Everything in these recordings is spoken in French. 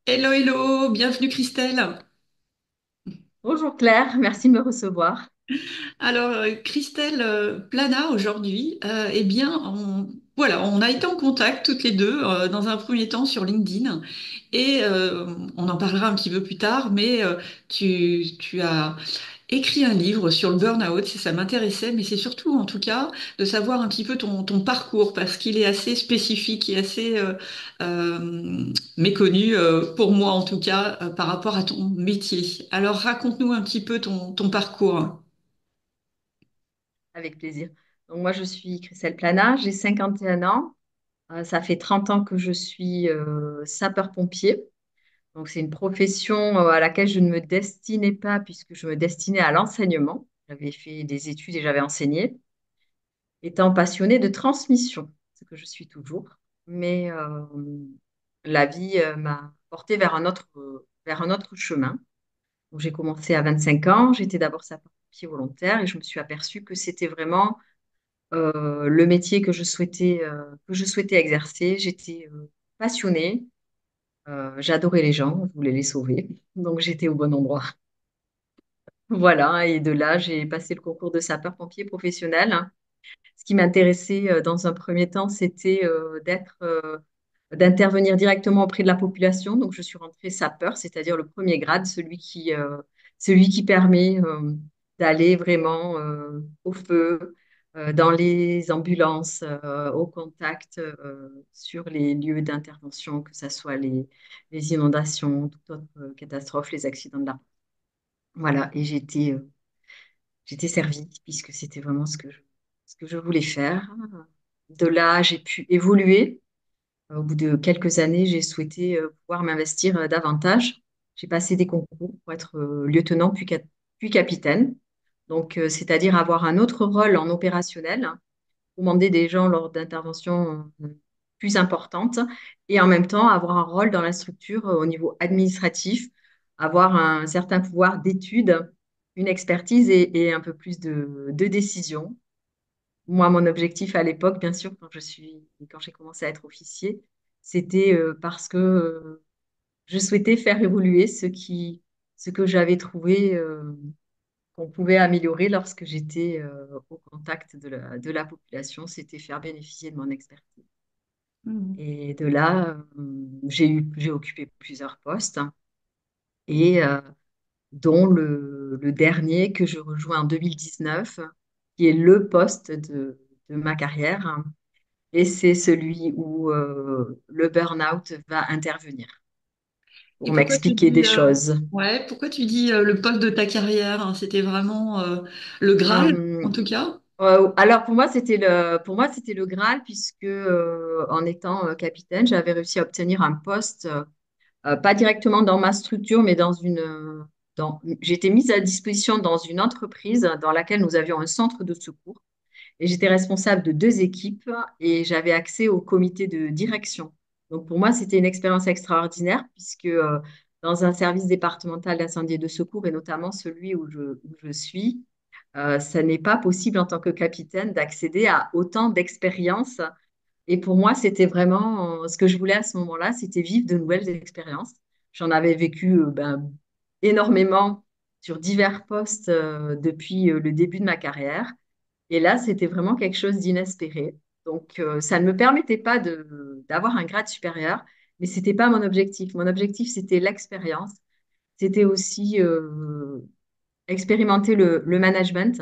Hello, hello, bienvenue Christelle. Bonjour Claire, merci de me recevoir. Alors Christelle Plana aujourd'hui, eh bien voilà, on a été en contact toutes les deux dans un premier temps sur LinkedIn et on en parlera un petit peu plus tard, mais tu as écrit un livre sur le burn-out, ça m'intéressait, mais c'est surtout en tout cas de savoir un petit peu ton parcours parce qu'il est assez spécifique et assez méconnu pour moi en tout cas par rapport à ton métier. Alors raconte-nous un petit peu ton parcours. Avec plaisir. Donc moi, je suis Christelle Plana, j'ai 51 ans. Ça fait 30 ans que je suis sapeur-pompier. Donc c'est une profession à laquelle je ne me destinais pas puisque je me destinais à l'enseignement. J'avais fait des études et j'avais enseigné, étant passionnée de transmission, ce que je suis toujours. Mais la vie m'a portée vers un autre chemin. Donc, j'ai commencé à 25 ans, j'étais d'abord sapeur-pompier volontaire et je me suis aperçue que c'était vraiment le métier que je souhaitais exercer. J'étais passionnée, j'adorais les gens, je voulais les sauver, donc j'étais au bon endroit. Voilà, et de là, j'ai passé le concours de sapeur-pompier professionnel. Ce qui m'intéressait dans un premier temps, c'était d'intervenir directement auprès de la population. Donc, je suis rentrée sapeur, c'est-à-dire le premier grade, celui qui permet d'aller vraiment au feu, dans les ambulances, au contact, sur les lieux d'intervention, que ce soit les inondations, toute autre catastrophe, les accidents de la route. Voilà, et j'étais servie puisque c'était vraiment ce que je voulais faire. De là, j'ai pu évoluer. Au bout de quelques années, j'ai souhaité pouvoir m'investir davantage. J'ai passé des concours pour être lieutenant puis capitaine. Donc, c'est-à-dire avoir un autre rôle en opérationnel, commander des gens lors d'interventions plus importantes et en même temps avoir un rôle dans la structure au niveau administratif, avoir un certain pouvoir d'étude, une expertise et un peu plus de décision. Moi, mon objectif à l'époque, bien sûr, quand j'ai commencé à être officier, c'était parce que je souhaitais faire évoluer ce que j'avais trouvé qu'on pouvait améliorer lorsque j'étais au contact de la population, c'était faire bénéficier de mon expertise. Mhm. Et de là, j'ai occupé plusieurs postes et dont le dernier que je rejoins en 2019, qui est le poste de ma carrière. Et c'est celui où le burn-out va intervenir Et pour pourquoi tu m'expliquer des dis, choses. ouais, pourquoi tu dis le poste de ta carrière, hein, c'était vraiment le Graal, Euh, en tout cas? alors pour moi c'était le Graal puisque en étant capitaine, j'avais réussi à obtenir un poste, pas directement dans ma structure, mais j'étais mise à disposition dans une entreprise dans laquelle nous avions un centre de secours. Et j'étais responsable de deux équipes et j'avais accès au comité de direction. Donc pour moi, c'était une expérience extraordinaire puisque dans un service départemental d'incendie et de secours, et notamment celui où je suis, ça n'est pas possible en tant que capitaine d'accéder à autant d'expériences. Et pour moi, c'était vraiment ce que je voulais à ce moment-là, c'était vivre de nouvelles expériences. J'en avais vécu énormément sur divers postes depuis le début de ma carrière. Et là, c'était vraiment quelque chose d'inespéré. Donc, ça ne me permettait pas d'avoir un grade supérieur, mais c'était pas mon objectif. Mon objectif, c'était l'expérience. C'était aussi expérimenter le management,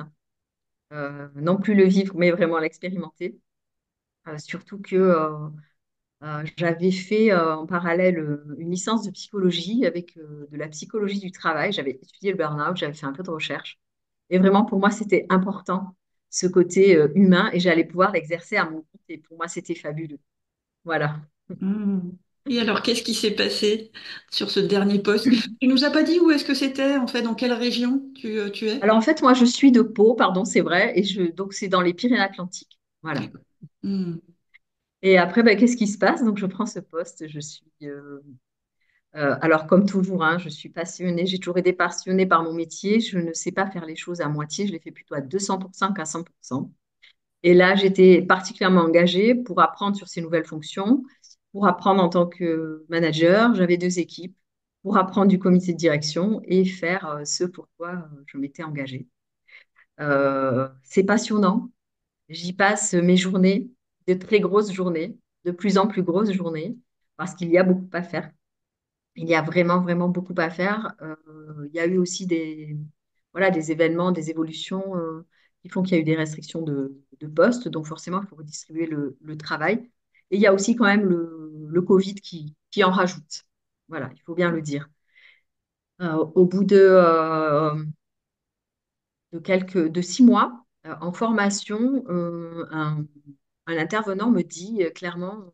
non plus le vivre, mais vraiment l'expérimenter. Surtout que j'avais fait en parallèle une licence de psychologie avec de la psychologie du travail. J'avais étudié le burn-out, j'avais fait un peu de recherche. Et vraiment, pour moi, c'était important, ce côté humain, et j'allais pouvoir l'exercer à mon compte. Et pour moi, c'était fabuleux. Voilà. Mhm. Et alors, qu'est-ce qui s'est passé sur ce dernier poste? Tu nous as pas dit où est-ce que c'était, en fait, dans quelle région tu es? Alors, en fait, moi, je suis de Pau, pardon, c'est vrai, donc c'est dans les Pyrénées-Atlantiques. Voilà. Mhm. Et après, ben, qu'est-ce qui se passe? Donc, je prends ce poste. Alors, comme toujours, hein, je suis passionnée, j'ai toujours été passionnée par mon métier. Je ne sais pas faire les choses à moitié, je les fais plutôt à 200% qu'à 100%. Et là, j'étais particulièrement engagée pour apprendre sur ces nouvelles fonctions. pour apprendre en tant que manager. J'avais deux équipes pour apprendre du comité de direction et faire ce pour quoi je m'étais engagée. C'est passionnant. J'y passe mes journées, de très grosses journées, de plus en plus grosses journées, parce qu'il y a beaucoup à faire. Il y a vraiment, vraiment beaucoup à faire. Il y a eu aussi voilà, des événements, des évolutions qui font qu'il y a eu des restrictions de postes. Donc forcément, il faut redistribuer le travail. Et il y a aussi quand même le Covid qui en rajoute. Voilà, il faut bien le dire. Au bout de 6 mois en formation, un intervenant me dit clairement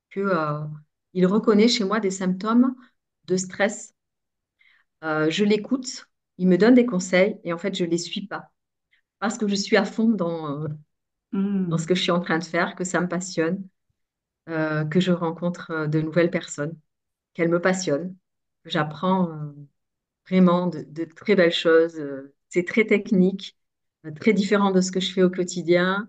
que, il reconnaît chez moi des symptômes de stress. Je l'écoute, il me donne des conseils et en fait, je ne les suis pas parce que je suis à fond dans ce Hmm. que je suis en train de faire, que ça me passionne, que je rencontre de nouvelles personnes, qu'elles me passionnent, que j'apprends vraiment de très belles choses. C'est très technique, très différent de ce que je fais au quotidien.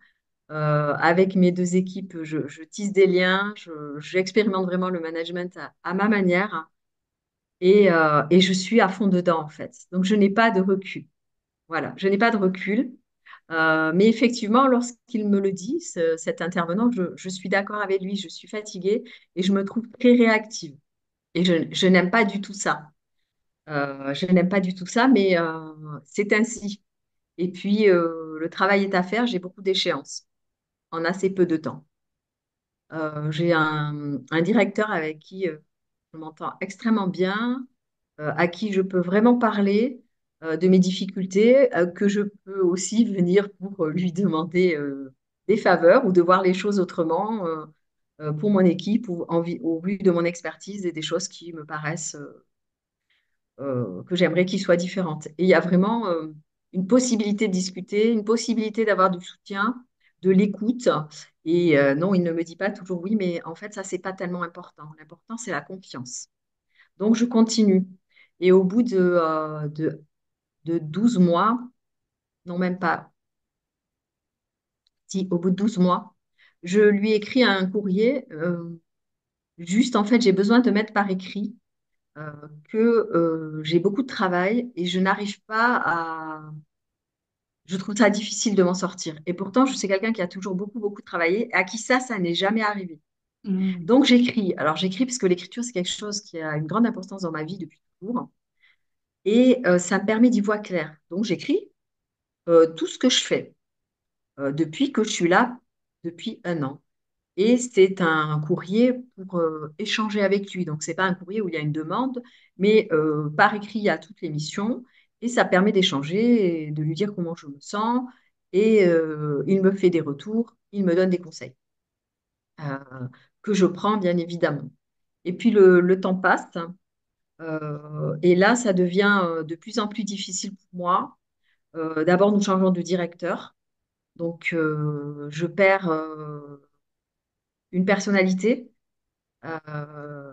Avec mes deux équipes, je tisse des liens, j'expérimente vraiment le management à ma manière et je suis à fond dedans en fait. Donc je n'ai pas de recul. Voilà, je n'ai pas de recul. Mais effectivement, lorsqu'il me le dit, cet intervenant, je suis d'accord avec lui, je suis fatiguée et je me trouve très réactive. Et je n'aime pas du tout ça. Je n'aime pas du tout ça, mais c'est ainsi. Et puis, le travail est à faire, j'ai beaucoup d'échéances en assez peu de temps. J'ai un directeur avec qui je m'entends extrêmement bien, à qui je peux vraiment parler de mes difficultés, que je peux aussi venir pour lui demander des faveurs ou de voir les choses autrement pour mon équipe ou au vu de mon expertise et des choses qui me paraissent que j'aimerais qu'ils soient différentes. Et il y a vraiment une possibilité de discuter, une possibilité d'avoir du soutien, de l'écoute. Et non, il ne me dit pas toujours oui, mais en fait, ça, c'est pas tellement important. L'important, c'est la confiance. Donc, je continue. Et au bout de 12 mois, non, même pas, si, au bout de 12 mois, je lui écris un courrier. Juste, en fait, j'ai besoin de mettre par écrit euh, que j'ai beaucoup de travail et je n'arrive pas à. Je trouve ça difficile de m'en sortir. Et pourtant, je suis quelqu'un qui a toujours beaucoup, beaucoup travaillé, à qui ça n'est jamais arrivé. Hmm. Donc, j'écris. Alors, j'écris parce que l'écriture, c'est quelque chose qui a une grande importance dans ma vie depuis toujours. Et ça me permet d'y voir clair. Donc, j'écris tout ce que je fais depuis que je suis là, depuis 1 an. Et c'est un courrier pour échanger avec lui. Donc, c'est pas un courrier où il y a une demande, mais par écrit, il y a toutes les missions. Et ça permet d'échanger et de lui dire comment je me sens. Et il me fait des retours, il me donne des conseils euh, que je prends, bien évidemment. Et puis, le temps passe. Et là, ça devient de plus en plus difficile pour moi. D'abord, nous changeons de directeur. Donc, je perds une personnalité. Euh,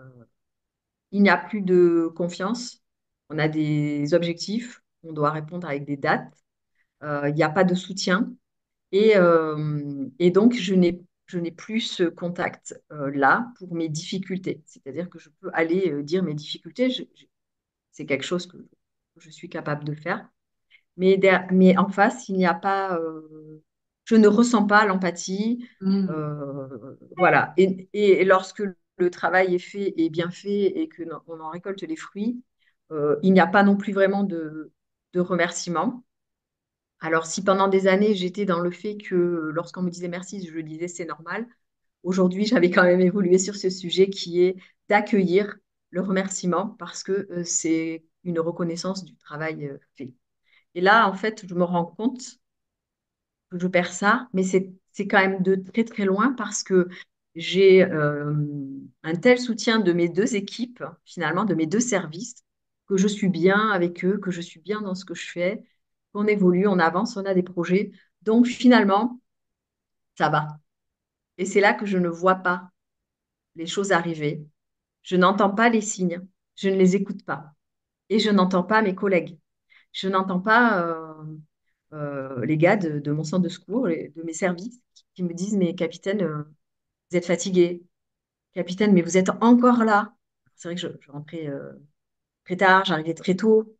il n'y a plus de confiance. On a des objectifs. On doit répondre avec des dates. Il n'y a pas de soutien. Et donc, je n'ai plus ce contact là pour mes difficultés. C'est-à-dire que je peux aller dire mes difficultés. C'est quelque chose que je suis capable de faire. Mais en face, il n'y a pas, je ne ressens pas l'empathie. Hmm. Voilà. Et lorsque le travail est fait et bien fait et que on en récolte les fruits, il n'y a pas non plus vraiment de remerciement. Alors, si pendant des années, j'étais dans le fait que lorsqu'on me disait merci, je disais c'est normal, aujourd'hui, j'avais quand même évolué sur ce sujet qui est d'accueillir le remerciement parce que c'est une reconnaissance du travail fait. Et là, en fait, je me rends compte que je perds ça, mais c'est quand même de très très loin parce que j'ai un tel soutien de mes deux équipes, finalement, de mes deux services, que je suis bien avec eux, que je suis bien dans ce que je fais, qu'on évolue, on avance, on a des projets. Donc finalement, ça va. Et c'est là que je ne vois pas les choses arriver. Je n'entends pas les signes, je ne les écoute pas. Et je n'entends pas mes collègues. Je n'entends pas les gars de mon centre de secours, de mes services, qui me disent, mais capitaine, vous êtes fatigué. capitaine, mais vous êtes encore là. C'est vrai que je rentrais très tard, j'arrivais très tôt.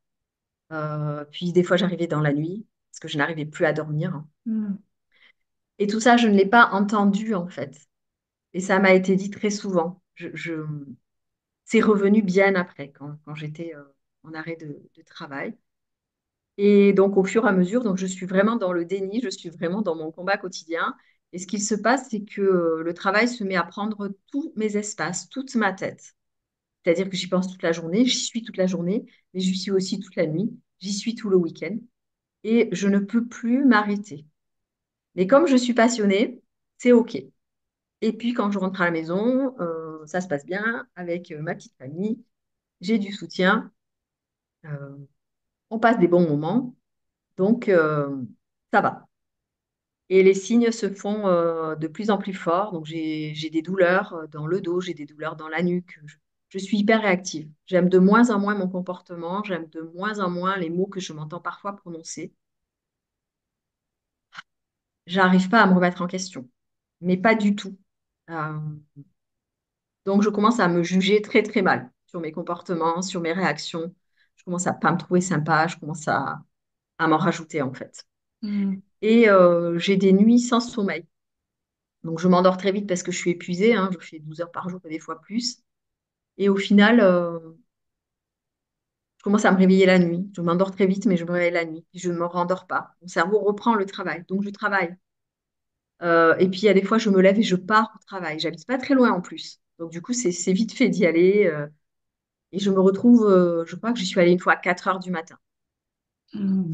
Puis des fois, j'arrivais dans la nuit parce que je n'arrivais plus à dormir. Mm. Et tout ça, je ne l'ai pas entendu en fait. Et ça m'a été dit très souvent. C'est revenu bien après, quand j'étais en arrêt de travail. Et donc, au fur et à mesure, donc, je suis vraiment dans le déni, je suis vraiment dans mon combat quotidien. Et ce qu'il se passe, c'est que le travail se met à prendre tous mes espaces, toute ma tête. C'est-à-dire que j'y pense toute la journée, j'y suis toute la journée, mais j'y suis aussi toute la nuit, j'y suis tout le week-end. Et je ne peux plus m'arrêter. Mais comme je suis passionnée, c'est OK. Et puis, quand je rentre à la maison, ça se passe bien avec ma petite famille, j'ai du soutien, euh, on passe des bons moments, donc ça va. Et les signes se font de plus en plus forts. Donc, j'ai des douleurs dans le dos, j'ai des douleurs dans la nuque. Je suis hyper réactive. J'aime de moins en moins mon comportement, j'aime de moins en moins les mots que je m'entends parfois prononcer. J'arrive pas à me remettre en question, mais pas du tout. Euh, donc, je commence à me juger très, très mal sur mes comportements, sur mes réactions. Je commence à pas me trouver sympa, je commence à m'en rajouter en fait. Mm. Et j'ai des nuits sans sommeil. Donc, je m'endors très vite parce que je suis épuisée, hein. Je fais 12 heures par jour et des fois plus. Et au final, je commence à me réveiller la nuit. Je m'endors très vite, mais je me réveille la nuit. Puis je ne me rendors pas. Mon cerveau reprend le travail. Donc, je travaille. Et puis, il y a des fois, je me lève et je pars au travail. J'habite pas très loin en plus. Donc, du coup, c'est vite fait d'y aller. Et je me retrouve, je crois que j'y suis allée une fois à 4 heures du matin. Mm.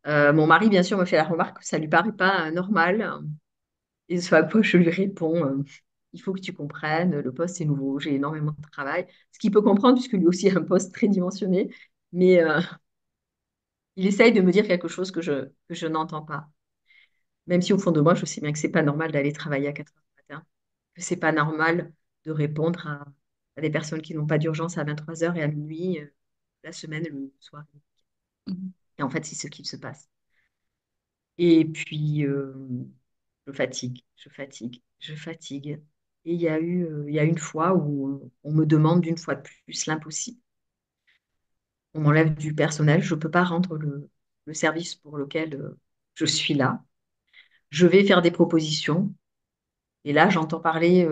Mon mari, bien sûr, me fait la remarque que ça lui paraît pas normal. Et ce à quoi je lui réponds, il faut que tu comprennes, le poste est nouveau, j'ai énormément de travail. Ce qu'il peut comprendre, puisque lui aussi a un poste très dimensionné. Mais il essaye de me dire quelque chose que je n'entends pas. Même si au fond de moi, je sais bien que c'est pas normal d'aller travailler à 4 heures du matin, que c'est pas normal de répondre à des personnes qui n'ont pas d'urgence à 23 heures et à minuit, la semaine, le soir. Mm. Et en fait, c'est ce qui se passe. Et puis, je fatigue, je fatigue, je fatigue. Et il y a une fois où on me demande d'une fois de plus l'impossible. On m'enlève du personnel, je ne peux pas rendre le service pour lequel je suis là. Je vais faire des propositions. Et là, j'entends parler,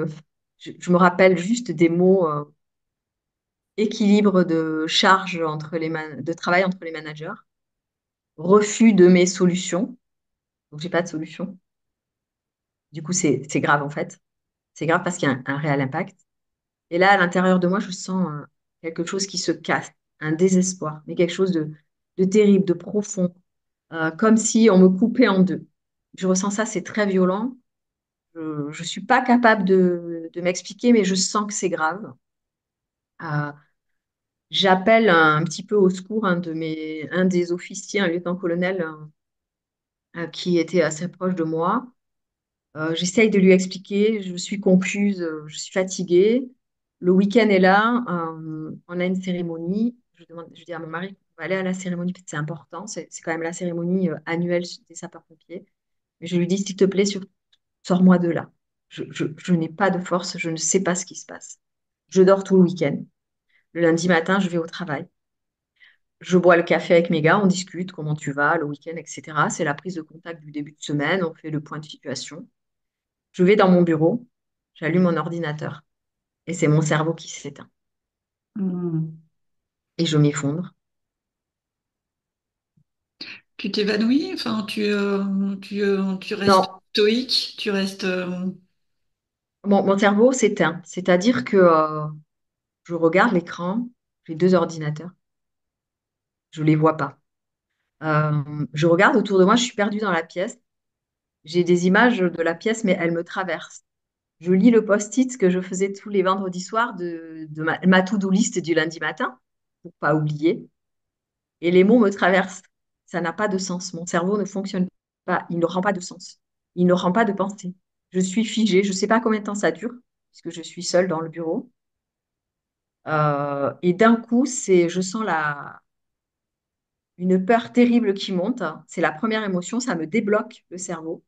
je me rappelle juste des mots équilibre de charge de travail entre les managers, refus de mes solutions. Donc, j'ai pas de solution. Du coup, c'est grave en fait. C'est grave parce qu'il y a un réel impact. Et là, à l'intérieur de moi, je sens quelque chose qui se casse, un désespoir, mais quelque chose de terrible, de profond, comme si on me coupait en deux. Je ressens ça, c'est très violent. Je ne suis pas capable de m'expliquer, mais je sens que c'est grave. Euh, J'appelle un petit peu au secours un des officiers, un lieutenant-colonel qui était assez proche de moi. J'essaye de lui expliquer, je suis confuse, je suis fatiguée. Le week-end est là, on a une cérémonie. Je dis à mon mari qu'on va aller à la cérémonie, parce que c'est important, c'est quand même la cérémonie annuelle des sapeurs-pompiers. Mais je lui dis, s'il te plaît, sors-moi de là. Je n'ai pas de force, je ne sais pas ce qui se passe. Je dors tout le week-end. Le lundi matin, je vais au travail. Je bois le café avec mes gars, on discute, comment tu vas, le week-end, etc. C'est la prise de contact du début de semaine, on fait le point de situation. Je vais dans mon bureau, j'allume mon ordinateur et c'est mon cerveau qui s'éteint. Mm. Et je m'effondre. Tu t'évanouis, enfin, tu restes Non, stoïque, tu restes. mon cerveau s'éteint. C'est-à-dire que je regarde l'écran, j'ai deux ordinateurs, je ne les vois pas. Je regarde autour de moi, je suis perdue dans la pièce. J'ai des images de la pièce, mais elles me traversent. Je lis le post-it que je faisais tous les vendredis soirs de ma to-do list du lundi matin, pour pas oublier. Et les mots me traversent. Ça n'a pas de sens. Mon cerveau ne fonctionne pas. Il ne rend pas de sens. Il ne rend pas de pensée. Je suis figée. Je ne sais pas combien de temps ça dure, puisque je suis seule dans le bureau. Et d'un coup, je sens une peur terrible qui monte. C'est la première émotion. Ça me débloque le cerveau.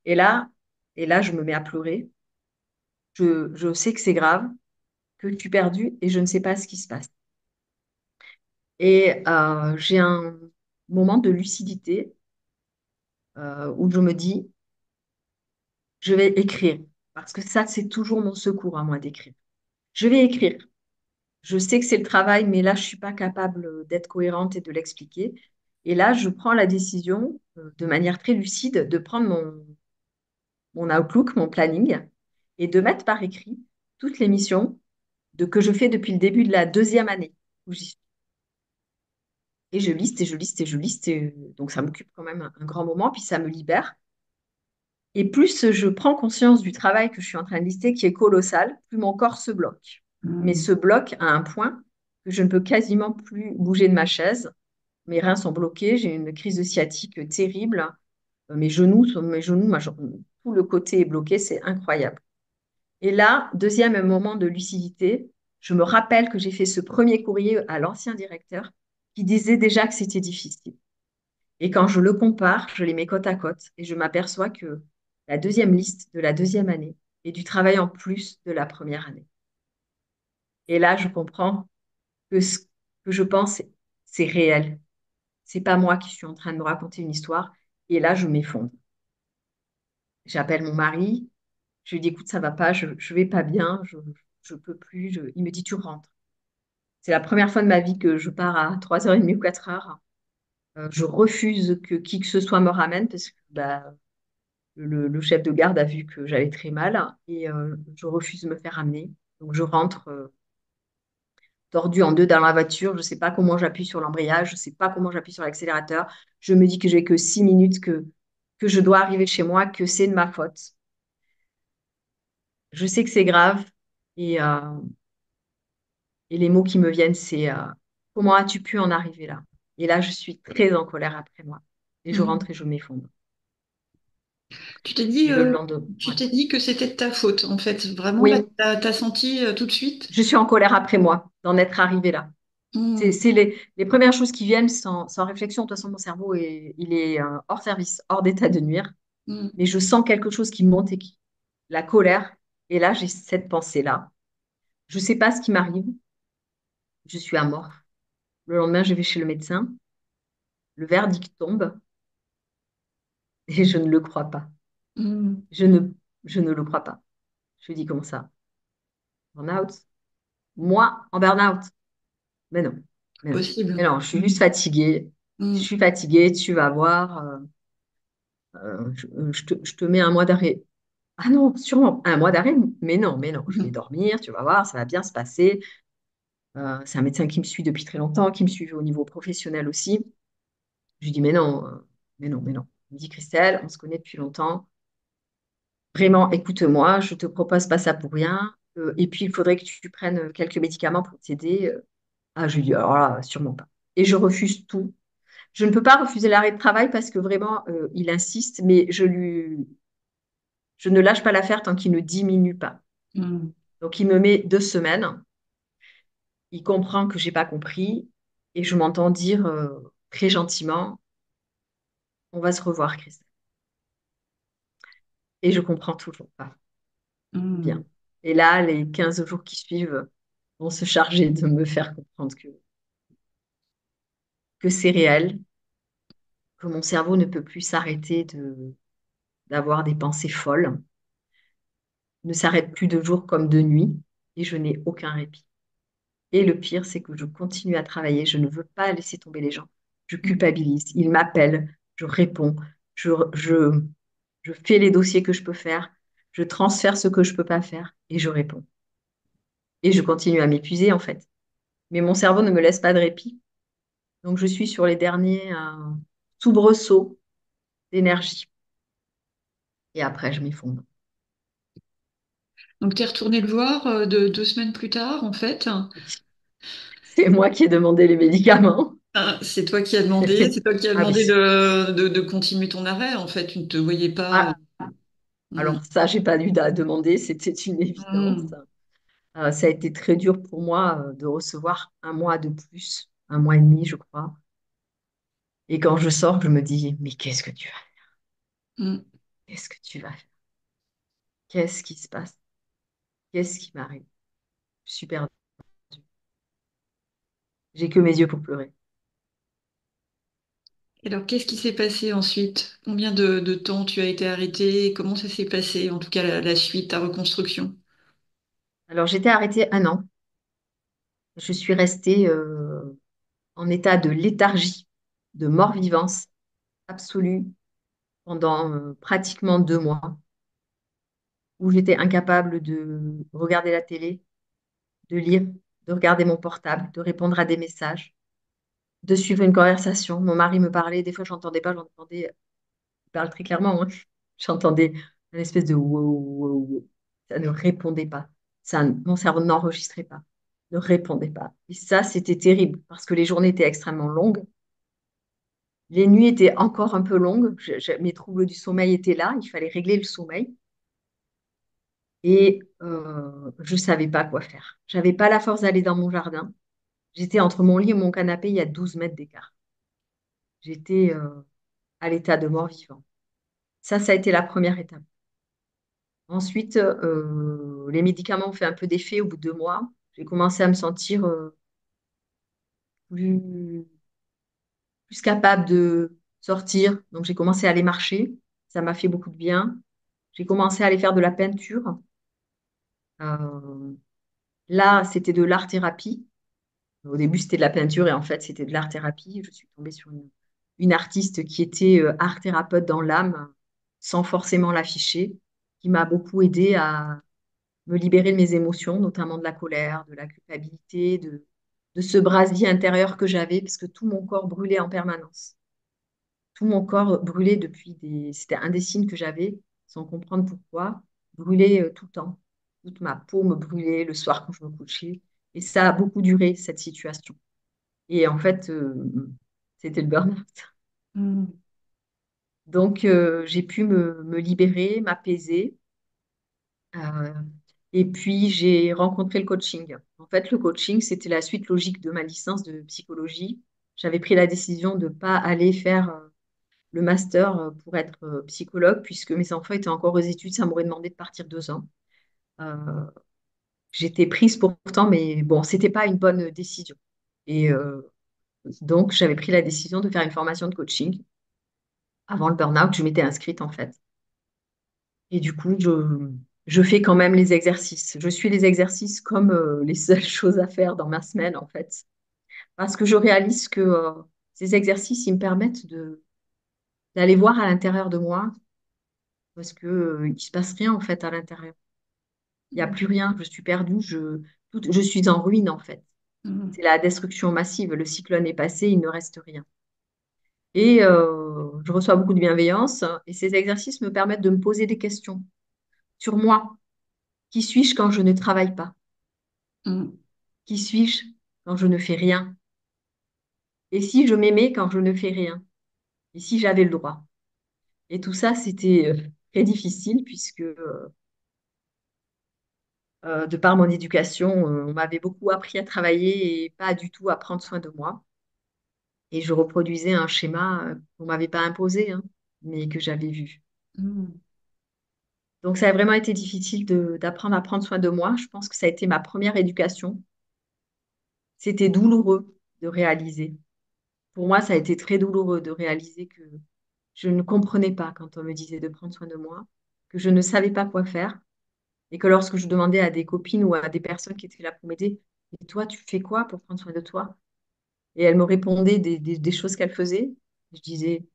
Et là, et là, je me mets à pleurer. Je sais que c'est grave. que je suis perdue et je ne sais pas ce qui se passe. Et j'ai un moment de lucidité où je me dis, je vais écrire. Parce que ça, c'est toujours mon secours à moi d'écrire. Je vais écrire. Je sais que c'est le travail, mais là, je suis pas capable d'être cohérente et de l'expliquer. Et là, je prends la décision, de manière très lucide, de prendre mon Outlook, mon planning, et de mettre par écrit toutes les missions que je fais depuis le début de la deuxième année où j'y suis. Et je liste et je liste et je liste. Donc, ça m'occupe quand même un grand moment, puis ça me libère. Et plus je prends conscience du travail que je suis en train de lister, qui est colossal, plus mon corps se bloque. Mais Mm. se bloque à un point que je ne peux quasiment plus bouger de ma chaise. Mes reins sont bloqués, j'ai une crise de sciatique terrible. Mes genoux, tout le côté est bloqué, c'est incroyable. Et là, deuxième moment de lucidité, je me rappelle que j'ai fait ce premier courrier à l'ancien directeur qui disait déjà que c'était difficile. Et quand je le compare, je les mets côte à côte et je m'aperçois que la deuxième liste de la deuxième année est du travail en plus de la première année. Et là, je comprends que ce que je pense, c'est réel. C'est pas moi qui suis en train de me raconter une histoire. Et là, je m'effondre. J'appelle mon mari, je lui dis, écoute, ça va pas, je vais pas bien, je peux plus. Il me dit, tu rentres. C'est la première fois de ma vie que je pars à 3h30 ou 4h. Je refuse que qui que ce soit me ramène parce que bah, le chef de garde a vu que j'allais très mal et je refuse de me faire ramener. Donc je rentre tordue en deux dans la voiture. Je ne sais pas comment j'appuie sur l'embrayage, je ne sais pas comment j'appuie sur l'accélérateur. Je me dis que j'ai que 6 minutes, que je dois arriver chez moi, que c'est de ma faute. Je sais que c'est grave et, euh, et les mots qui me viennent, c'est comment as-tu pu en arriver là? Et là, je suis très en colère après moi. Et je rentre Mm. et je m'effondre. Tu t'es dit, Et le lendemain, tu ouais. t'es dit que c'était de ta faute, en fait. Vraiment, là, Oui, t'as senti tout de suite. je suis en colère après moi d'en être arrivée là. Mm. C'est les premières choses qui viennent sans réflexion. De toute façon, mon cerveau il est hors service, hors d'état de nuire. Mm. Mais je sens quelque chose qui monte la colère. Et là, j'ai cette pensée-là. Je ne sais pas ce qui m'arrive. Je suis amorphe. Le lendemain, je vais chez le médecin. Le verdict tombe et je ne le crois pas. Mm. Je ne, je ne le crois pas. Je lui dis comment ça? Burn-out? Moi, en burn-out? Mais non, mais non. Possible. Mais non, je suis juste fatiguée. Je Mm. suis fatiguée, tu vas voir. Je te mets un mois d'arrêt. Ah non, sûrement un mois d'arrêt, mais non, je vais Mm. dormir, tu vas voir, ça va bien se passer. C'est un médecin qui me suit depuis très longtemps, qui me suit au niveau professionnel aussi. Je lui dis, mais non, mais non, mais non. Il me dit, Christelle, on se connaît depuis longtemps. Vraiment, écoute-moi, je te propose pas ça pour rien. Et puis, il faudrait que tu prennes quelques médicaments pour t'aider. Ah, je lui dis, alors là, sûrement pas. Et je refuse tout. Je ne peux pas refuser l'arrêt de travail parce que vraiment, il insiste, mais je ne lâche pas l'affaire tant qu'il ne diminue pas. Mm. Donc, il me met 2 semaines. Il comprend que j'ai pas compris et je m'entends dire très gentiment, on va se revoir, Christelle. Et je comprends toujours pas bien. Mm. Et là, les 15 jours qui suivent vont se charger de me faire comprendre que c'est réel, que mon cerveau ne peut plus s'arrêter d'avoir des pensées folles, ne s'arrête plus de jour comme de nuit, et je n'ai aucun répit. Et le pire, c'est que je continue à travailler, je ne veux pas laisser tomber les gens. Je Mm. culpabilise, ils m'appellent, je réponds, je, je, je fais les dossiers que je peux faire, je transfère ce que je peux pas faire, et je réponds. Et je continue à m'épuiser, en fait. Mais mon cerveau ne me laisse pas de répit. Donc, je suis sur les derniers soubresauts d'énergie. Et après, je m'effondre. Donc, t'es retourné le voir 2 semaines plus tard, en fait. C'est moi qui ai demandé les médicaments. Ah, c'est toi qui as Ah demandé oui. de continuer ton arrêt, en fait. Tu ne te voyais pas. Ah, Mm. alors ça, j'ai pas dû à demander, c'était une évidence. Mm. Ça a été très dur pour moi de recevoir un mois de plus, un mois et demi, je crois. Et quand je sors, je me dis, mais qu'est-ce que tu vas faire? Mm. Qu'est-ce que tu vas faire? Qu'est-ce qui se passe? Qu'est-ce qui m'arrive? Super. J'ai que mes yeux pour pleurer. Et alors, qu'est-ce qui s'est passé ensuite? Combien de temps tu as été arrêtée? Comment ça s'est passé, en tout cas la suite, ta reconstruction? Alors, j'étais arrêtée 1 an. Je suis restée en état de léthargie, de mort-vivance absolue pendant pratiquement 2 mois, où j'étais incapable de regarder la télé, de lire, de regarder mon portable, de répondre à des messages, de suivre une conversation. Mon mari me parlait, des fois je n'entendais pas, j'entendais, il parle très clairement, hein. J'entendais une espèce de wow, wow, wow. Ça ne répondait pas. Mon cerveau n'enregistrait pas, ne répondait pas. Et ça, c'était terrible parce que les journées étaient extrêmement longues. Les nuits étaient encore un peu longues. Mes troubles du sommeil étaient là. Il fallait régler le sommeil. Et je ne savais pas quoi faire. J'avais pas la force d'aller dans mon jardin. J'étais entre mon lit et mon canapé, il y a 12 mètres d'écart. J'étais à l'état de mort-vivant. Ça a été la première étape. Ensuite, les médicaments ont fait un peu d'effet au bout de 2 mois. J'ai commencé à me sentir plus, plus capable de sortir. Donc, j'ai commencé à aller marcher. Ça m'a fait beaucoup de bien. J'ai commencé à aller faire de la peinture. Euh, Là, c'était de l'art-thérapie. Au début, c'était de la peinture et en fait, c'était de l'art-thérapie. Je suis tombée sur une artiste qui était art-thérapeute dans l'âme, sans forcément l'afficher, qui m'a beaucoup aidée à me libérer de mes émotions, notamment de la colère, de la culpabilité, de ce brasier intérieur que j'avais, parce que tout mon corps brûlait en permanence. Tout mon corps brûlait depuis des... C'était un des signes que j'avais, sans comprendre pourquoi, brûlait tout le temps. Toute ma peau me brûlait le soir quand je me couchais. Et ça a beaucoup duré, cette situation. Et en fait, c'était le burn-out. Hmm. Donc, j'ai pu me libérer, m'apaiser. euh, et puis, j'ai rencontré le coaching. En fait, le coaching, c'était la suite logique de ma licence de psychologie. J'avais pris la décision de ne pas aller faire le master pour être psychologue, puisque mes enfants étaient encore aux études. Ça m'aurait demandé de partir 2 ans. Euh, J'étais prise pourtant, mais bon, c'était pas une bonne décision. Et donc, j'avais pris la décision de faire une formation de coaching. Avant le burn-out, je m'étais inscrite en fait. Et du coup, je fais quand même les exercices. Je suis les exercices comme les seules choses à faire dans ma semaine en fait. Parce que je réalise que ces exercices, ils me permettent d'aller voir à l'intérieur de moi parce que, il se passe rien en fait à l'intérieur. Il n'y a plus rien. Je suis perdue. Je suis en ruine en fait. Hmm. C'est la destruction massive. Le cyclone est passé, il ne reste rien. Et je reçois beaucoup de bienveillance. Et ces exercices me permettent de me poser des questions sur moi. Qui suis-je quand je ne travaille pas? Hmm. Qui suis-je quand je ne fais rien? Et si je m'aimais quand je ne fais rien? Et si j'avais le droit? Et tout ça, c'était très difficile puisque de par mon éducation, on m'avait beaucoup appris à travailler et pas du tout à prendre soin de moi. Et je reproduisais un schéma qu'on m'avait pas imposé, hein, mais que j'avais vu. Hmm. Donc ça a vraiment été difficile d'apprendre à prendre soin de moi. Je pense que ça a été ma première éducation. C'était douloureux de réaliser. Pour moi, ça a été très douloureux de réaliser que je ne comprenais pas quand on me disait de prendre soin de moi, que je ne savais pas quoi faire et que lorsque je demandais à des copines ou à des personnes qui étaient là pour m'aider, et toi, tu fais quoi pour prendre soin de toi? Et elles me répondaient des choses qu'elles faisaient. Je disais,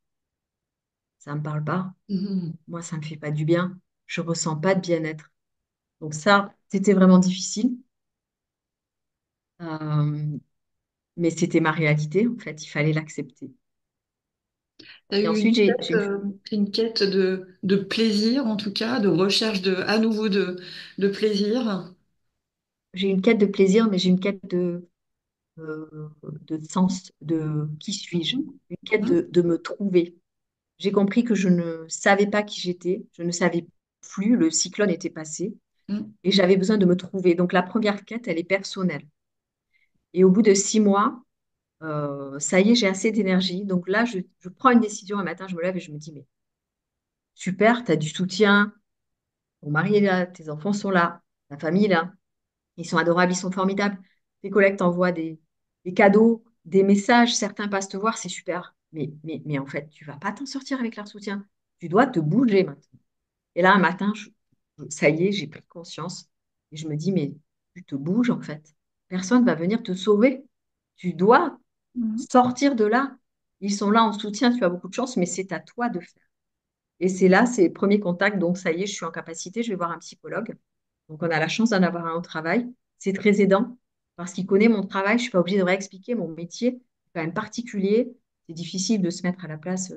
ça me parle pas. Hmm. Moi, ça me fait pas du bien. Je ressens pas de bien-être. Donc ça, c'était vraiment difficile. Euh, mais c'était ma réalité, en fait. Il fallait l'accepter. T'as Et eu ensuite, une quête de plaisir, en tout cas, de recherche à nouveau de plaisir. j'ai une quête de plaisir, mais j'ai une quête de sens, de qui suis-je, une quête Hmm. de me trouver. J'ai compris que je ne savais pas qui j'étais, je ne savais plus, le cyclone était passé Hmm. et j'avais besoin de me trouver. Donc la première quête, elle est personnelle. Et au bout de 6 mois, ça y est, j'ai assez d'énergie. Donc là, je prends une décision un matin, je me lève et je me dis, mais super, tu as du soutien, ton mari est là, tes enfants sont là, ta famille est là. Ils sont adorables, ils sont formidables. Tes collègues t'envoient des cadeaux, des messages, certains passent te voir, c'est super. Mais en fait, tu vas pas t'en sortir avec leur soutien. Tu dois te bouger maintenant. Et là, un matin, ça y est, j'ai pris conscience. Et je me dis, mais tu te bouges en fait. Personne va venir te sauver. Tu dois Mhm. sortir de là. Ils sont là en soutien, tu as beaucoup de chance, mais c'est à toi de faire. Et c'est là, c'est le premier contact. Donc, ça y est, je suis en capacité, je vais voir un psychologue. Donc, on a la chance d'en avoir un au travail. C'est très aidant parce qu'il connaît mon travail. Je ne suis pas obligée de réexpliquer mon métier. C'est quand même particulier. C'est difficile de se mettre à la place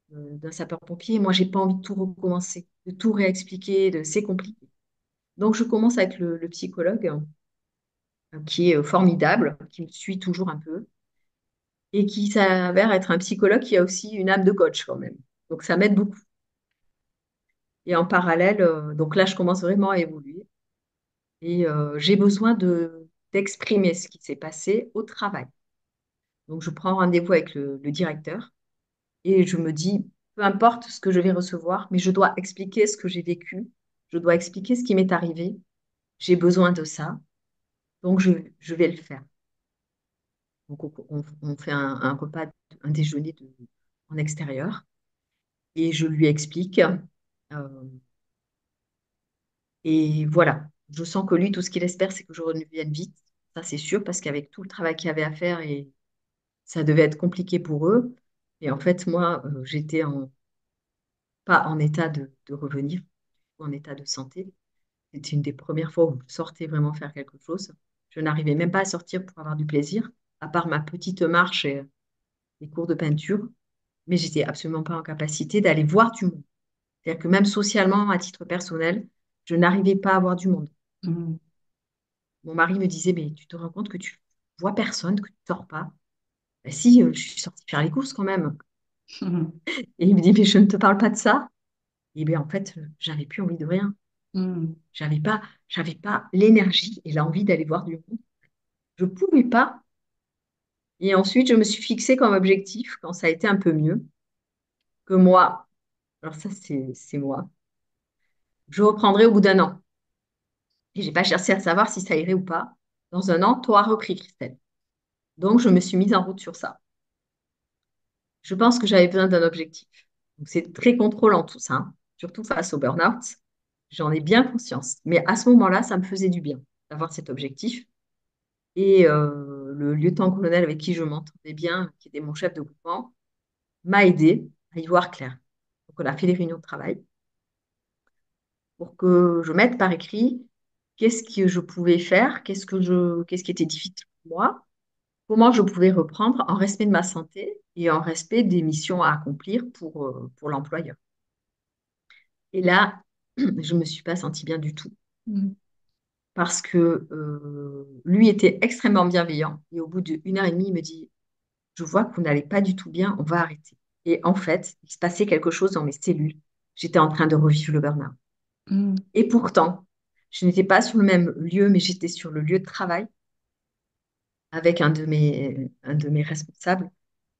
d'un sapeur-pompier. Moi, j'ai pas envie de tout recommencer, de tout réexpliquer. C'est compliqué. Donc, je commence avec le psychologue qui est formidable, qui me suit toujours un peu et qui s'avère être un psychologue qui a aussi une âme de coach quand même. Donc, ça m'aide beaucoup. Et en parallèle, donc là, je commence vraiment à évoluer. Et j'ai besoin d'exprimer ce qui s'est passé au travail. Donc, je prends rendez-vous avec le directeur et je me dis, peu importe ce que je vais recevoir, mais je dois expliquer ce que j'ai vécu, je dois expliquer ce qui m'est arrivé, j'ai besoin de ça, donc je vais le faire. Donc, on fait un repas, un déjeuner en extérieur et je lui explique. Et voilà, je sens que lui, tout ce qu'il espère, c'est que je revienne vite. Ça, c'est sûr, parce qu'avec tout le travail qu'il y avait à faire, et ça devait être compliqué pour eux. Et en fait, moi, j'étais pas en état de revenir, en état de santé. C'était une des premières fois où je sortais vraiment faire quelque chose. Je n'arrivais même pas à sortir pour avoir du plaisir, à part ma petite marche et les cours de peinture. Mais j'étais absolument pas en capacité d'aller voir du monde. C'est-à-dire que même socialement, à titre personnel, je n'arrivais pas à voir du monde. Mhm. Mon mari me disait, mais tu te rends compte que tu vois personne, que tu ne sors pas. Ben si, je suis sortie faire les courses quand même. Mhm. Et il me dit, mais je ne te parle pas de ça. Et bien en fait, j'avais plus envie de rien. Mhm. J'avais pas l'énergie et l'envie d'aller voir du monde. Je pouvais pas. Et ensuite, je me suis fixée comme objectif, quand ça a été un peu mieux, que moi, alors ça c'est moi, je reprendrai au bout d'un an. Et j'ai pas cherché à savoir si ça irait ou pas. Dans un an, tu auras repris, Christelle. Donc, je me suis mise en route sur ça. Je pense que j'avais besoin d'un objectif. Donc, c'est très contrôlant tout ça, hein, surtout face au burn-out. J'en ai bien conscience. Mais à ce moment-là, ça me faisait du bien d'avoir cet objectif. Et le lieutenant-colonel avec qui je m'entendais bien, qui était mon chef de groupement, m'a aidé à y voir clair. Donc, on a fait les réunions de travail pour que je mette par écrit qu'est-ce que je pouvais faire, qu'est-ce qui était difficile pour moi, comment je pouvais reprendre en respect de ma santé et en respect des missions à accomplir pour l'employeur. Et là, je ne me suis pas sentie bien du tout Mhm. parce que lui était extrêmement bienveillant. Et au bout d'une heure et demie, il me dit, je vois que vous n'allez pas du tout bien, on va arrêter. Et en fait, il se passait quelque chose dans mes cellules. J'étais en train de revivre le burn-out. Mhm. Et pourtant, je n'étais pas sur le même lieu, mais j'étais sur le lieu de travail avec un de mes responsables.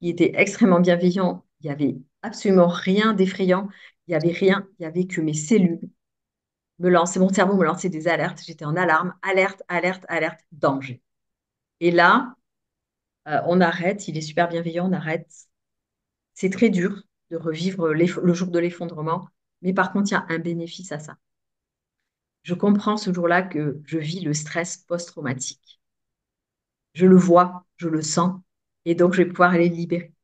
Il était extrêmement bienveillant. Il n'y avait absolument rien d'effrayant. Il n'y avait rien. Il n'y avait que mes cellules mon cerveau me lançait des alertes. J'étais en alarme, alerte, alerte, alerte, danger. Et là, on arrête. Il est super bienveillant, on arrête. C'est très dur de revivre le jour de l'effondrement. Mais par contre, il y a un bénéfice à ça. Je comprends ce jour-là que je vis le stress post-traumatique. Je le vois, je le sens. Et donc, je vais pouvoir aller le libérer.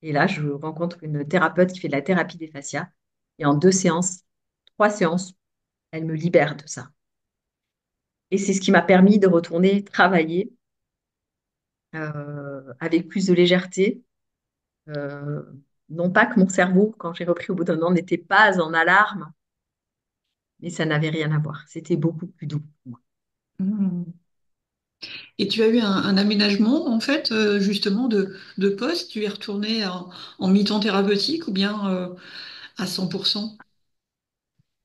Et là, je rencontre une thérapeute qui fait de la thérapie des fascias. Et en 2 séances, 3 séances, elle me libère de ça. Et c'est ce qui m'a permis de retourner travailler avec plus de légèreté. Euh, non pas que mon cerveau, quand j'ai repris au bout d'un an, n'était pas en alarme, mais ça n'avait rien à voir. C'était beaucoup plus doux pour moi. Mhm. Et tu as eu un aménagement, en fait, justement, de poste? Tu es retourné en mi-temps thérapeutique ou bien à 100%?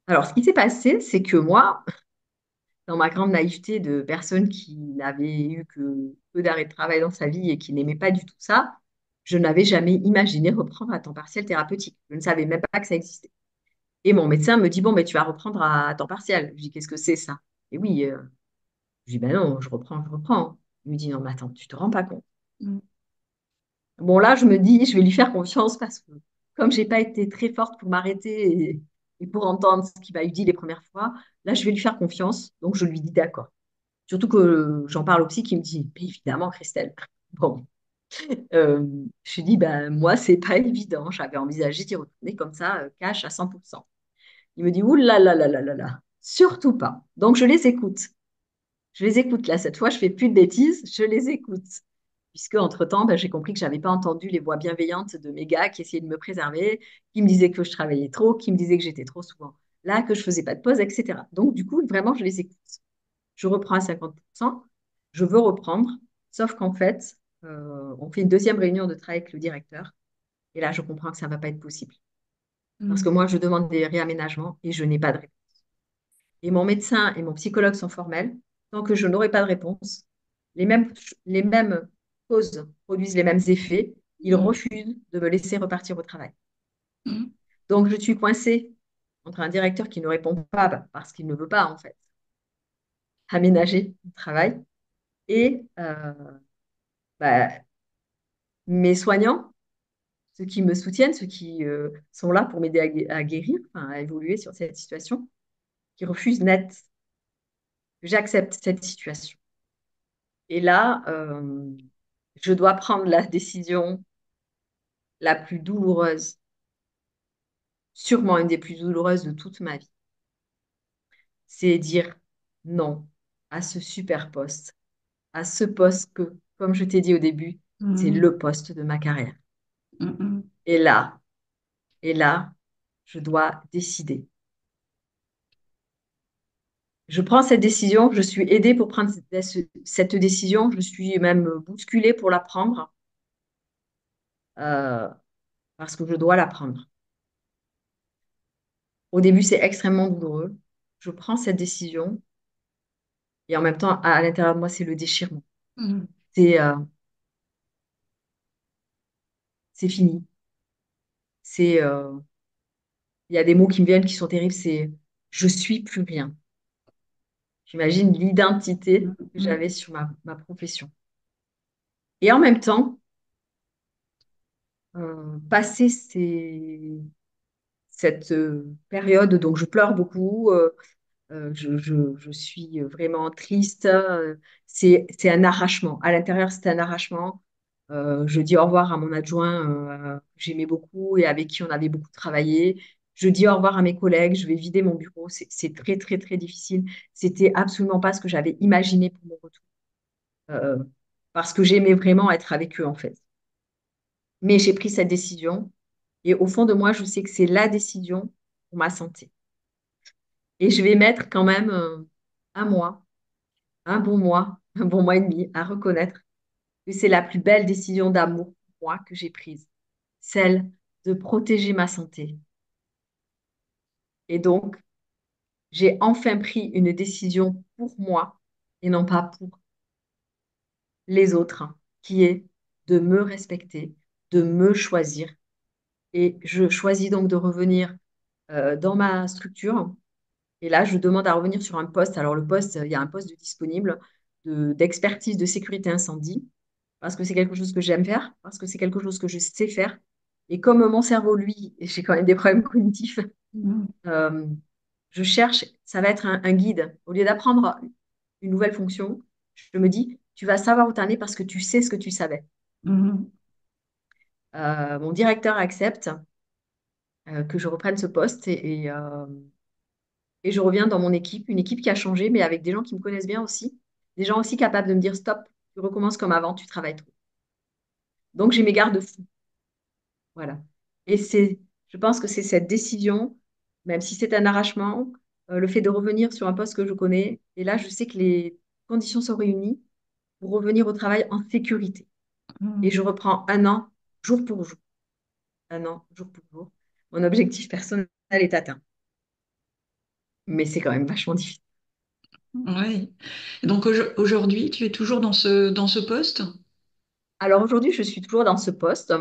Alors, ce qui s'est passé, c'est que moi, dans ma grande naïveté de personne qui n'avait eu que peu d'arrêt de travail dans sa vie et qui n'aimait pas du tout ça, je n'avais jamais imaginé reprendre à temps partiel thérapeutique. Je ne savais même pas que ça existait. Et mon médecin me dit, bon, mais tu vas reprendre à temps partiel. Je dis, qu'est-ce que c'est ça? Et oui, je dis, ben non, je reprends, je reprends. Il me dit, non, mais attends, tu te rends pas compte. Mm. Bon, là, je me dis, je vais lui faire confiance parce que comme j'ai pas été très forte pour m'arrêter et pour entendre ce qu'il m'a dit les premières fois, là, je vais lui faire confiance. Donc, je lui dis d'accord. Surtout que j'en parle au psy qui me dit, mais évidemment, Christelle. Bon, euh, je lui dis, ben, moi, c'est pas évident. J'avais envisagé d'y retourner comme ça, cash à 100%. Il me dit, ouh là là là là là là, surtout pas. Donc, je les écoute. Je les écoute là. Cette fois, je fais plus de bêtises, je les écoute. Puisque, entre-temps, ben, j'ai compris que j'avais pas entendu les voix bienveillantes de mes gars qui essayaient de me préserver, qui me disaient que je travaillais trop, qui me disaient que j'étais trop souvent là, que je faisais pas de pause, etc. Donc, du coup, vraiment, je les écoute. Je reprends à 50%. Je veux reprendre, sauf qu'en fait, on fait une deuxième réunion de travail avec le directeur. Et là, je comprends que ça ne va pas être possible. Parce que Mm. moi, je demande des réaménagements et je n'ai pas de réponse. Et mon médecin et mon psychologue sont formels. Tant que je n'aurai pas de réponse, les mêmes, les mêmes causes produisent les mêmes effets. Ils Mm. refusent de me laisser repartir au travail. Mm. Donc, je suis coincée entre un directeur qui ne répond pas parce qu'il ne veut pas, en fait, aménager le travail et bah, mes soignants, ceux qui me soutiennent, ceux qui sont là pour m'aider à guérir, enfin, à évoluer sur cette situation, qui refusent net. J'accepte cette situation. Et là, je dois prendre la décision la plus douloureuse, sûrement une des plus douloureuses de toute ma vie. C'est dire non à ce super poste, à ce poste que, comme je t'ai dit au début, c'est Mm. le poste de ma carrière. Mm. Mm. Et là, et là, je dois décider. Je prends cette décision, je suis aidée pour prendre cette décision, je suis même bousculée pour la prendre euh, parce que je dois la prendre. Au début, c'est extrêmement douloureux. Je prends cette décision et en même temps, à l'intérieur de moi, c'est le déchirement. Mm. C'est c'est fini. C'est il y a des mots qui me viennent qui sont terribles. C'est je suis plus rien. J'imagine l'identité que Mm. j'avais sur ma profession. Et en même temps, passer cette période, donc je pleure beaucoup. Je suis vraiment triste. C'est un arrachement. À l'intérieur, c'est un arrachement. Je dis au revoir à mon adjoint que j'aimais beaucoup et avec qui on avait beaucoup travaillé. Je dis au revoir à mes collègues. Je vais vider mon bureau. C'est très, très, très difficile. C'était absolument pas ce que j'avais imaginé pour mon retour. euh, Parce que j'aimais vraiment être avec eux, en fait. Mais j'ai pris cette décision et au fond de moi, je sais que c'est la décision pour ma santé. Et je vais mettre quand même un mois un bon mois et demi à reconnaître que c'est la plus belle décision d'amour pour moi que j'ai prise, celle de protéger ma santé. Et donc, j'ai enfin pris une décision pour moi et non pas pour les autres, hein, qui est de me respecter, de me choisir. Et je choisis donc de revenir dans ma structure. Et là, je demande à revenir sur un poste. Alors, le poste, il y a un poste de disponible d'expertise de sécurité incendie, parce que c'est quelque chose que j'aime faire, parce que c'est quelque chose que je sais faire. Et comme mon cerveau, lui, et j'ai quand même des problèmes cognitifs, Mm. euh, je cherche, ça va être un guide. Au lieu d'apprendre une nouvelle fonction, je me dis, tu vas savoir où tu en es parce que tu sais ce que tu savais. Mm. Mon directeur accepte que je reprenne ce poste et je reviens dans mon équipe, une équipe qui a changé, mais avec des gens qui me connaissent bien aussi, des gens aussi capables de me dire, stop, tu recommences comme avant, tu travailles trop. Donc j'ai mes garde-fous. Voilà. Et je pense que c'est cette décision, même si c'est un arrachement, le fait de revenir sur un poste que je connais. Et là, je sais que les conditions sont réunies pour revenir au travail en sécurité. Et Mm. je reprends un an, jour pour jour. Un an, jour pour jour. Mon objectif personnel est atteint. Mais c'est quand même vachement difficile. Ouais. Donc aujourd'hui, tu es toujours dans ce poste? Alors aujourd'hui, je suis toujours dans ce poste.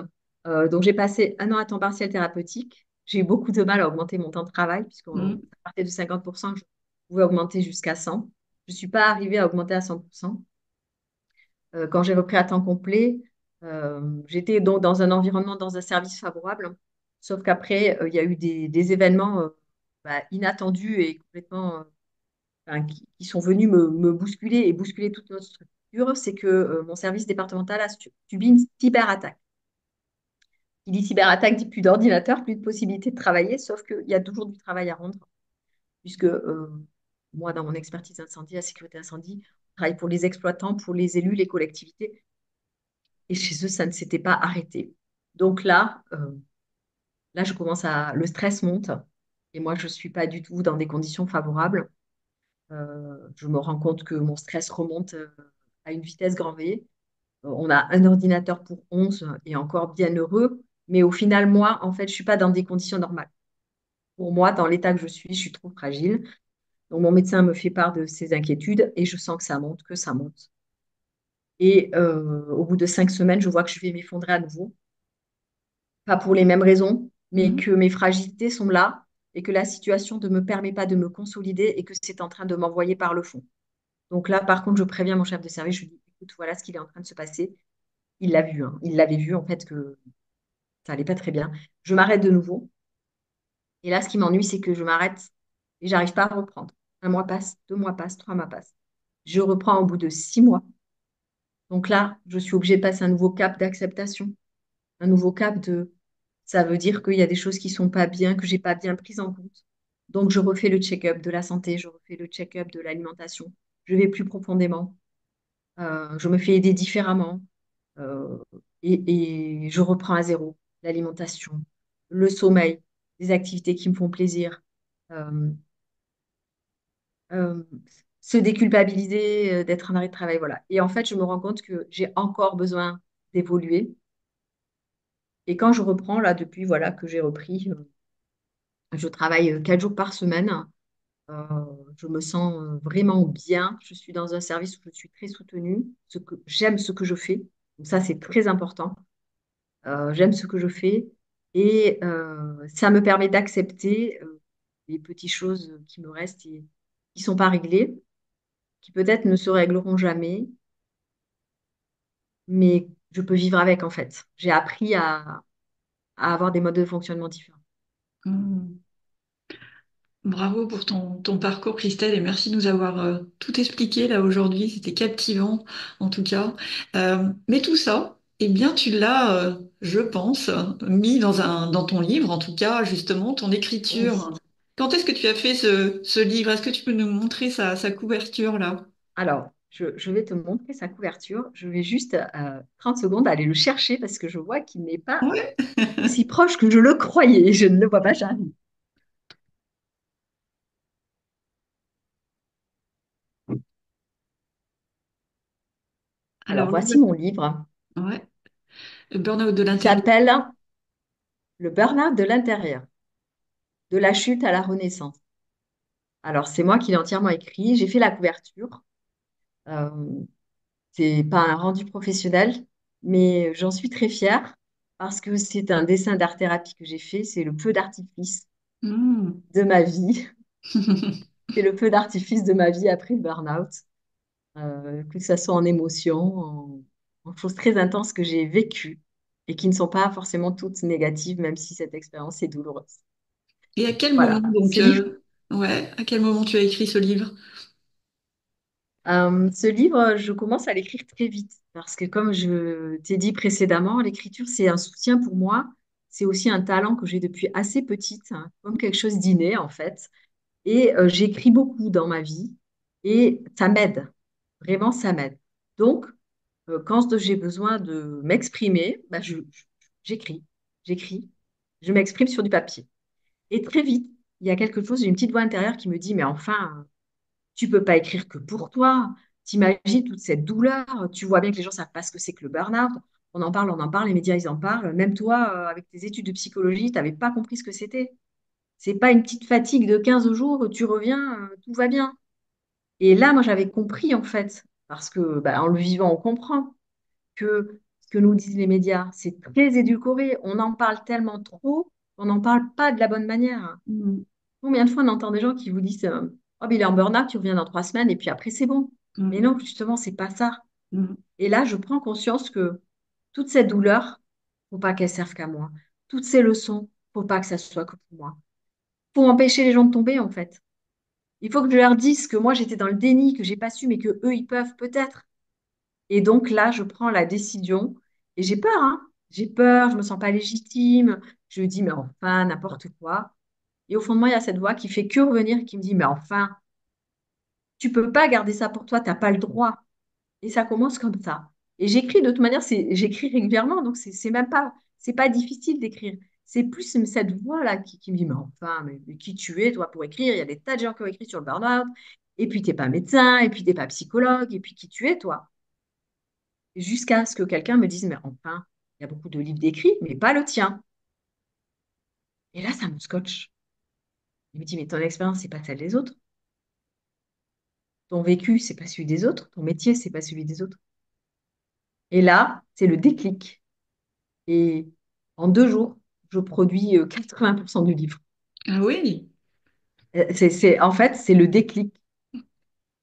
Donc j'ai passé un an à temps partiel thérapeutique. J'ai eu beaucoup de mal à augmenter mon temps de travail, puisqu'on Mm. partait de 50%, je pouvais augmenter jusqu'à 100. Je ne suis pas arrivée à augmenter à 100%. Quand j'ai repris à temps complet, j'étais donc dans un environnement, dans un service favorable. Sauf qu'après, il y a eu des événements inattendus et complètement enfin, qui sont venus me bousculer et bousculer toute notre structure. C'est que mon service départemental a subi une cyberattaque. Qui dit cyberattaque dit plus d'ordinateur, plus de possibilité de travailler, sauf qu'il y a toujours du travail à rendre, puisque moi, dans mon expertise incendie, la sécurité incendie, on travaille pour les exploitants, pour les élus, les collectivités. Et chez eux, ça ne s'était pas arrêté. Donc là, le stress monte. Et moi, je ne suis pas du tout dans des conditions favorables. Je me rends compte que mon stress remonte à une vitesse grand V. On a un ordinateur pour 11 et encore bien heureux. Mais au final, moi, en fait, je ne suis pas dans des conditions normales. Pour moi, dans l'état que je suis trop fragile. Donc, mon médecin me fait part de ses inquiétudes et je sens que ça monte, que ça monte. Et au bout de 5 semaines, je vois que je vais m'effondrer à nouveau. Pas pour les mêmes raisons, mais Mhm. que mes fragilités sont là et que la situation ne me permet pas de me consolider et que c'est en train de m'envoyer par le fond. Donc là, par contre, je préviens mon chef de service, je lui dis, écoute, voilà ce qu'il est en train de se passer. Il l'a vu, hein. Il l'avait vu en fait que ça allait pas très bien. Je m'arrête de nouveau. Et là, ce qui m'ennuie, c'est que je m'arrête et j'arrive pas à reprendre. 1 mois passe, 2 mois passent, 3 mois passent. Je reprends au bout de 6 mois. Donc là, je suis obligée de passer un nouveau cap d'acceptation, un nouveau cap de ça veut dire qu'il y a des choses qui sont pas bien, que j'ai pas bien prises en compte. Donc je refais le check-up de la santé, je refais le check-up de l'alimentation. Je vais plus profondément. Je me fais aider différemment. euh, et je reprends à zéro l'alimentation, le sommeil, les activités qui me font plaisir. euh, euh, Se déculpabiliser d'être en arrêt de travail, voilà. Et en fait, je me rends compte que j'ai encore besoin d'évoluer. Et quand je reprends, là, depuis voilà, que j'ai repris, je travaille 4 jours par semaine. Euh, je me sens vraiment bien. Je suis dans un service où je suis très soutenue. J'aime ce que je fais. Donc ça, c'est très important. J'aime ce que je fais. Et ça me permet d'accepter les petites choses qui me restent et qui ne sont pas réglées, qui peut-être ne se régleront jamais, mais je peux vivre avec en fait. J'ai appris à avoir des modes de fonctionnement différents. Mhm. Bravo pour ton parcours, Christelle, et merci de nous avoir tout expliqué là aujourd'hui. C'était captivant, en tout cas. Mais tout ça, eh bien, tu l'as, je pense, mis dans ton livre, en tout cas, justement, ton Oui. écriture. Quand est-ce que tu as fait ce livre? Est-ce que tu peux nous montrer sa couverture là? Alors, je vais te montrer sa couverture. Je vais juste 30 secondes aller le chercher parce que je vois qu'il n'est pas Ouais. aussi proche que je le croyais. Je ne le vois pas, j'arrive. Alors, Alors, voici mon livre. ouais. Le burn-out de Il l'intérieur. s'appelle Le burn-out de l'intérieur, de la chute à la renaissance. Alors, c'est moi qui l'ai entièrement écrit. J'ai fait la couverture. Euh, c'est pas un rendu professionnel, mais j'en suis très fière parce que c'est un dessin d'art-thérapie que j'ai fait. C'est le feu d'artifice Hmm. de ma vie. C'est le feu d'artifice de ma vie après le burn-out. Que ce soit en émotion, en choses très intenses que j'ai vécues et qui ne sont pas forcément toutes négatives, même si cette expérience est douloureuse. Et à quel moment, Voilà, donc, ce livre, ouais, à quel moment tu as écrit ce livre? je commence à l'écrire très vite parce que comme je t'ai dit précédemment, l'écriture, c'est un soutien pour moi. C'est aussi un talent que j'ai depuis assez petite, hein, comme quelque chose d'inné en fait. Et j'écris beaucoup dans ma vie et ça m'aide. Vraiment, ça m'aide. Donc, quand j'ai besoin de m'exprimer, bah, j'écris, j'écris, je m'exprime sur du papier. Et très vite, il y a quelque chose, j'ai une petite voix intérieure qui me dit, mais enfin, tu peux pas écrire que pour toi. T'imagines toute cette douleur. Tu vois bien que les gens savent pas ce que c'est que le burn-out. On en parle, les médias, ils en parlent. Même toi, avec tes études de psychologie, tu n'avais pas compris ce que c'était. C'est pas une petite fatigue de 15 jours, tu reviens, tout va bien. Et là, moi, j'avais compris, en fait, parce que bah, en le vivant, on comprend que ce que nous disent les médias, c'est très édulcoré. On en parle tellement trop qu'on n'en parle pas de la bonne manière. Hmm. Combien de fois on entend des gens qui vous disent Oh, mais il est en burn-out, tu reviens dans 3 semaines et puis après, c'est bon. Mais Mm, non, justement, c'est pas ça. mm, Et là, je prends conscience que toute cette douleur, faut pas qu'elle serve qu'à moi. Toutes ces leçons, faut pas que ça soit que pour moi. Faut empêcher les gens de tomber, en fait. Il faut que je leur dise que moi, j'étais dans le déni, que j'ai pas su, mais que eux, ils peuvent peut-être. Et donc là, je prends la décision et j'ai peur, hein. J'ai peur, je me sens pas légitime. Je me dis, mais enfin, n'importe quoi. Et au fond de moi, il y a cette voix qui fait que revenir et qui me dit, mais enfin, tu peux pas garder ça pour toi, t'as pas le droit. Et ça commence comme ça. Et j'écris de toute manière, j'écris régulièrement, donc c'est même pas, c'est pas difficile d'écrire. C'est plus cette voix-là qui me dit, mais enfin, mais qui tu es, toi, pour écrire? Il y a des tas de gens qui ont écrit sur le burn-out. Et puis, t'es pas médecin, et puis t'es pas psychologue, et puis qui tu es, toi? Jusqu'à ce que quelqu'un me dise, mais enfin, il y a beaucoup de livres d'écrits, mais pas le tien. Et là, ça me scotche. Il me dit, mais ton expérience, c'est pas celle des autres. Ton vécu, c'est pas celui des autres. Ton métier, c'est pas celui des autres. Et là, c'est le déclic. Et en 2 jours, je produis 80% du livre. ah oui. En fait, c'est le déclic.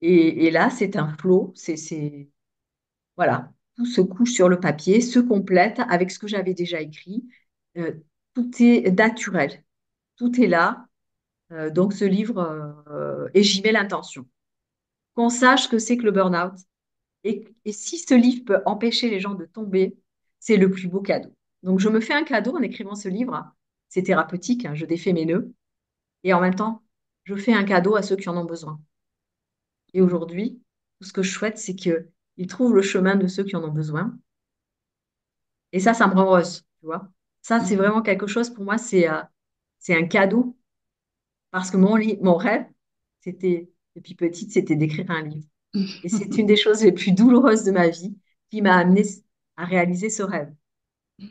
Et là, c'est un flow. Voilà, tout se couche sur le papier, se complète avec ce que j'avais déjà écrit. Euh, Tout est naturel. Tout est là. Donc, ce livre, et j'y mets l'intention. Qu'on sache ce que c'est que le burn-out. Et si ce livre peut empêcher les gens de tomber, c'est le plus beau cadeau. Donc, je me fais un cadeau en écrivant ce livre. C'est thérapeutique, hein, je défais mes nœuds. Et en même temps, je fais un cadeau à ceux qui en ont besoin. Et aujourd'hui, tout ce que je souhaite, c'est qu'ils trouvent le chemin de ceux qui en ont besoin. Et ça me rend heureuse, tu vois. Ça, c'est Mm. vraiment quelque chose, pour moi, c'est un cadeau. Parce que mon rêve, c'était, depuis petite, c'était d'écrire un livre. Et c'est une des choses les plus douloureuses de ma vie qui m'a amenée à réaliser ce rêve.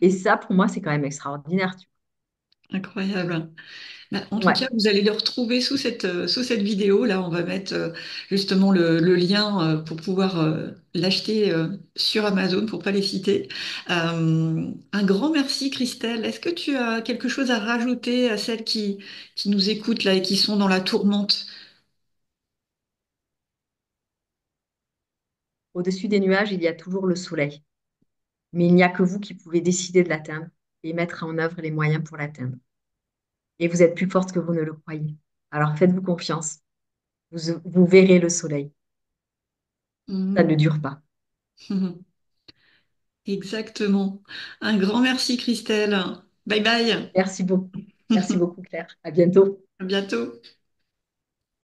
Et ça, pour moi, c'est quand même extraordinaire, tu Incroyable. Bah, en tout vois. cas, Ouais, vous allez le retrouver sous cette vidéo. Là, on va mettre justement le lien pour pouvoir l'acheter sur Amazon pour pas les citer. Un grand merci, Christelle. Est-ce que tu as quelque chose à rajouter à celles qui nous écoutent là et qui sont dans la tourmente? au-dessus des nuages, il y a toujours le soleil. Mais il n'y a que vous qui pouvez décider de l'atteindre et mettre en œuvre les moyens pour l'atteindre. Et vous êtes plus forte que vous ne le croyez. Alors faites-vous confiance. Vous verrez le soleil. Ça Mhm. ne dure pas. Exactement. Un grand merci, Christelle. Bye bye. Merci beaucoup. Merci beaucoup, Claire. À bientôt. À bientôt.